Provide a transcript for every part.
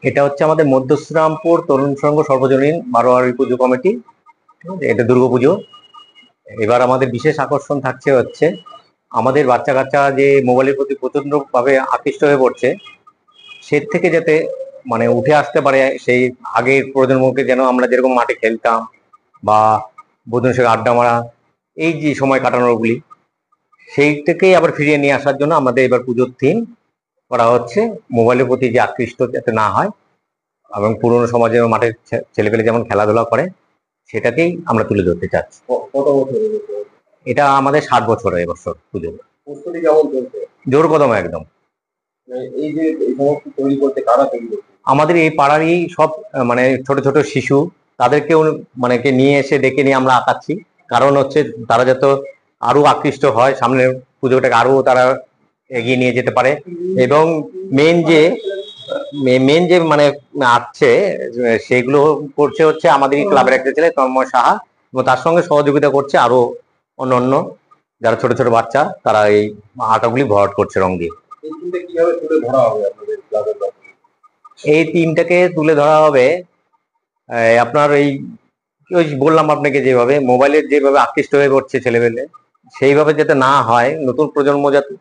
এটা হচ্ছে আমাদের মধ্যশ্রীরামপুর তরুণ সংঘ সর্বজনীন বারোয়ারি পুজো কমিটি। এটা দুর্গাপুজো। এবার আমাদের বিশেষ আকর্ষণ থাকছে হচ্ছে আমাদের বাচ্চা কাচ্চা যে মোবাইলের প্রতি প্রচন্ড ভাবে আকৃষ্ট হয়ে পড়ছে, সে থেকে যাতে মানে উঠে আসতে পারে, সেই আগের প্রজন্মকে যেন আমরা যেরকম মাঠে খেলতাম বা বন্ধুদের সঙ্গে আড্ডা মারা, এই যে সময় কাটানোগুলি, সেই থেকেই আবার ফিরিয়ে নিয়ে আসার জন্য আমাদের এবার পুজোর থিম করা হচ্ছে মোবাইলের প্রতি যে আকৃষ্ট যাতে না হয়, এবং পুরোনো সমাজে মাঠে ছেলেপেলে যেমন খেলাধুলা করে সেটাকেই আমরা তুলে ধরতে চাচ্ছি। কত বছর এটা আমাদের 60 বছর এবছর পুজো। প্রস্তুতি কেমন চলছে? জোর কদমে একদম। এই যে এই সমস্ত তৈরি করতে কারা তৈরি করছে? আমাদের এই পাড়ারই সব মানে ছোট ছোট শিশু, তাদেরকেও মানে নিয়ে এসে ডেকে নিয়ে আমরা আঁকাচ্ছি। কারণ হচ্ছে তারা যাতে আরো আকৃষ্ট হয়, সামনের পুজোটাকে আরো তারা এগিয়ে নিয়ে যেতে পারে। এবং মেন যে মানে আসছে সেগুলো করছে হচ্ছে আমাদের ক্লাবের একটা ছেলে তন্ময় সাহা, এবং তার সঙ্গে সহযোগিতা করছে আরো অন্যান্য যারা ছোট ছোট বাচ্চা, তারা এই আঁকাগুলি ভরাট করছে রং দিয়ে। কিভাবে তুলে ধরা হবে আপনাদের ক্লাবের? এই টিমটাকে তুলে ধরা হবে আপনার এই ওই বললাম আপনাকে, যেভাবে মোবাইলের যেভাবে আকৃষ্ট হয়ে পড়ছে ছেলেমেলে, সেইভাবে যাতে না হয়, নতুন প্রজন্ম যাতে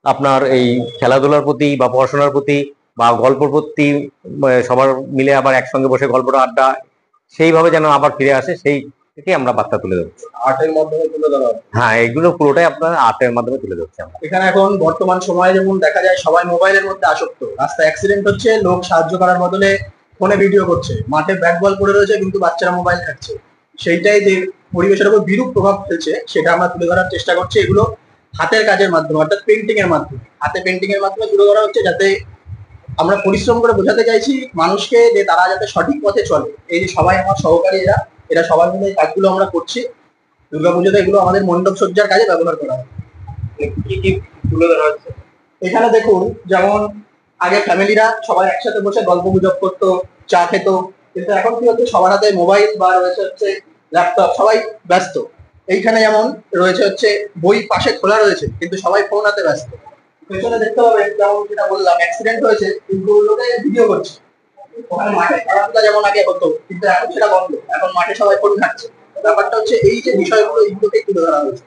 আপনার এই খেলাধুলার প্রতি বা পড়াশোনার প্রতি বা গল্পের প্রতি সবার মিলে আবার একসঙ্গে বসে গল্পটা আড্ডা, সেইভাবে যেন আবার ফিরে আসে, সেই থেকে আমরা বার্তা তুলে ধরছি। আর্টের মাধ্যমে তুলে ধরা? হ্যাঁ, এগুলো পুরোটাই আপনার আর্টের মাধ্যমে তুলে ধরছি আমরা। এখানে এখন বর্তমান সময়ে যেমন দেখা যায় সবাই মোবাইলের মধ্যে আসক্ত, রাস্তায় অ্যাক্সিডেন্ট হচ্ছে, লোক সাহায্য করার বদলে ফোনে ভিডিও করছে, মাঠে ব্যাট বল পড়ে রয়েছে কিন্তু বাচ্চারা মোবাইল খাচ্ছে, সেইটাই যে পরিবেশের উপর বিরূপ প্রভাব ফেলছে সেটা আমরা তুলে ধরার চেষ্টা করছি। এগুলো হাতের কাজের মাধ্যমে, অর্থাৎ পেন্টিং এর মাধ্যমে, হাতে পেন্টিং এর মাধ্যমে তুলে ধরা হচ্ছে, যাতে আমরা পরিশ্রম করে বোঝাতে চাইছি মানুষকে যে তারা যাতে সঠিক পথে চলে। এই যে সবাই আমার সহকারী, এরা সবাই মিলে এই কাজগুলো আমরা করছি। দুর্গাপুজোতে এগুলো আমাদের মণ্ডপ সজ্জার কাজে ব্যবহার করা হয়। কি কি তুলে ধরা হচ্ছে এখানে দেখুন, যেমন আগে ফ্যামিলিরা সবাই একসাথে বসে গল্প গুজব করতো, চা খেত, কিন্তু এখন কি হচ্ছে সবার হাতে মোবাইল বা রয়েছে হচ্ছে ল্যাপটপ, সবাই ব্যস্ত। এইখানে যেমন রয়েছে হচ্ছে বই পাশে খোলা রয়েছে কিন্তু সবাই ফোন হাতে ব্যস্ত। পেছনে দেখতে পাবে যেমন যেটা বললাম অ্যাক্সিডেন্ট হয়েছে কিন্তু লোকে ভিডিও করছে। ওখানে মাঠে খেলাধুলা যেমন আগে হতো কিন্তু এখন সেটা বন্ধ, এখন মাঠে সবাই ফোন ঘাটছে। ব্যাপারটা হচ্ছে এই যে বিষয়গুলো, এইগুলোকেই তুলে ধরা হয়েছে।